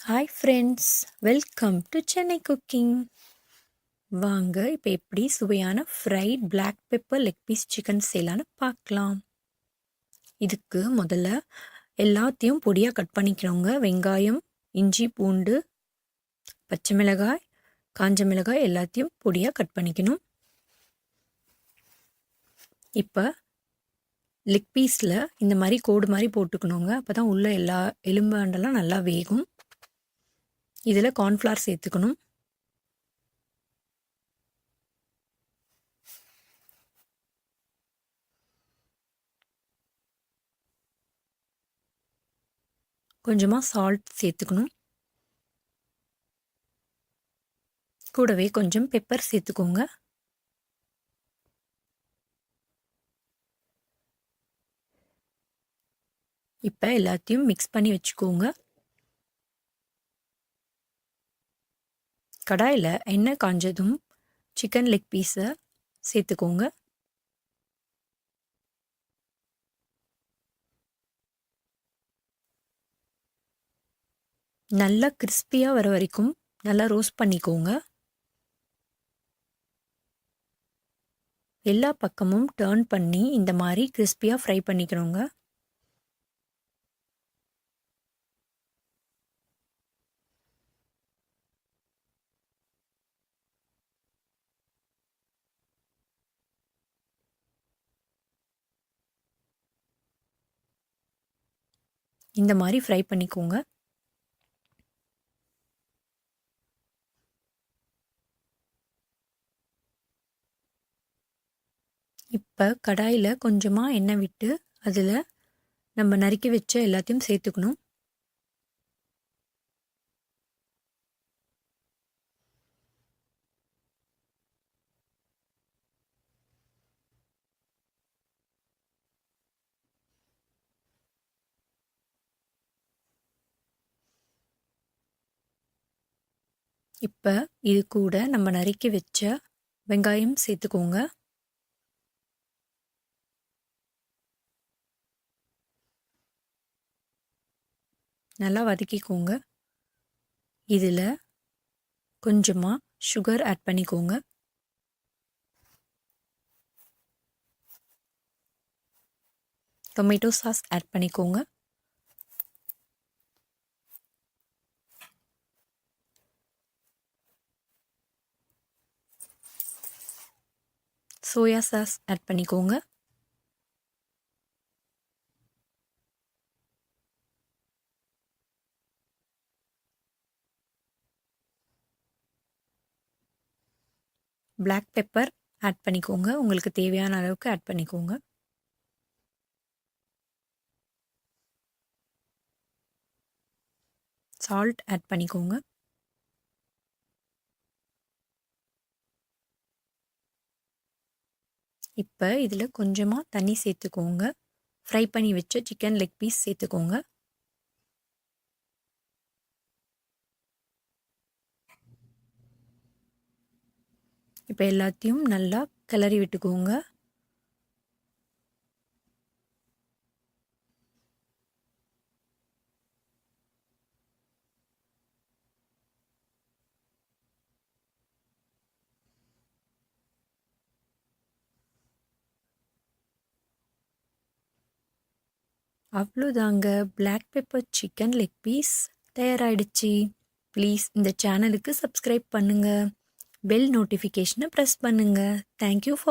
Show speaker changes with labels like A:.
A: Hi friends, welcome to Chennai cooking. வாங்க இப்போ எப்படி சுவையான fried black pepper leg piece chicken செய்யலான்னு பார்க்கலாம். இதுக்கு முதல்ல எல்லாத்தையும் பொடியாக கட் பண்ணிக்கணுங்க. வெங்காயம், இஞ்சி, பூண்டு, பச்சை மிளகாய், காஞ்ச மிளகாய் எல்லாத்தையும் பொடியாக கட் பண்ணிக்கணும். இப்போ லெக் பீஸில் இந்த மாதிரி கோடு மாதிரி போட்டுக்கணுங்க. அப்போ தான் உள்ள எல்லா எலும்பாண்டெல்லாம் நல்லா வேகும். இதில் கார்ன்ஃப்ளவர் சேர்த்துக்கணும். கொஞ்சமாக சால்ட் சேர்த்துக்கணும். கூடவே கொஞ்சம் பெப்பர் சேர்த்துக்கோங்க. இப்போ எல்லாத்தையும் மிக்ஸ் பண்ணி வச்சுக்கோங்க. கடாயில் எண்ணெய் காஞ்சதும் சிக்கன் லெக் பீஸை சேர்த்துக்கோங்க. நல்லா கிறிஸ்பியாக வர வரைக்கும் நல்லா ரோஸ்ட் பண்ணிக்கோங்க. எல்லா பக்கமும் டர்ன் பண்ணி இந்த மாதிரி கிறிஸ்பியாக ஃப்ரை பண்ணிக்கணுங்க. இந்த மாதிரி ஃப்ரை பண்ணிக்கோங்க. இப்போ கடாயில் கொஞ்சமாக எண்ணெய் விட்டு அதில் நம்ம நறுக்கி வச்ச எல்லாத்தையும் சேர்த்துக்கணும். இப்போ இது கூட நம்ம நறுக்கி வச்ச வெங்காயம் சேர்த்துக்கோங்க. நல்லா வதக்கிக்கோங்க. இதில் கொஞ்சமாக சுகர் ஆட் பண்ணிக்கோங்க. டொமேட்டோ சாஸ் ஆட் பண்ணிக்கோங்க. சோயா சாஸ் ஆட் பண்ணிக்கோங்க. பிளாக் பெப்பர் ஆட் பண்ணிக்கோங்க. உங்களுக்கு தேவையான அளவுக்கு ஆட் பண்ணிக்கோங்க. சால்ட் ஆட் பண்ணிக்கோங்க. இப்போ இதில் கொஞ்சமாக தண்ணி சேர்த்துக்கோங்க. ஃப்ரை பண்ணி வச்ச சிக்கன் லெக் பீஸ் சேர்த்துக்கோங்க. இப்போ எல்லாத்தையும் நல்லா கிளறி விட்டுக்கோங்க. அவ்வளோதாங்க, black pepper chicken leg piece தயாராகிடுச்சு. ப்ளீஸ் இந்த சேனலுக்கு சப்ஸ்கிரைப் பண்ணுங்கள். பெல் நோட்டிஃபிகேஷனை ப்ரெஸ் பண்ணுங்கள். Thank you for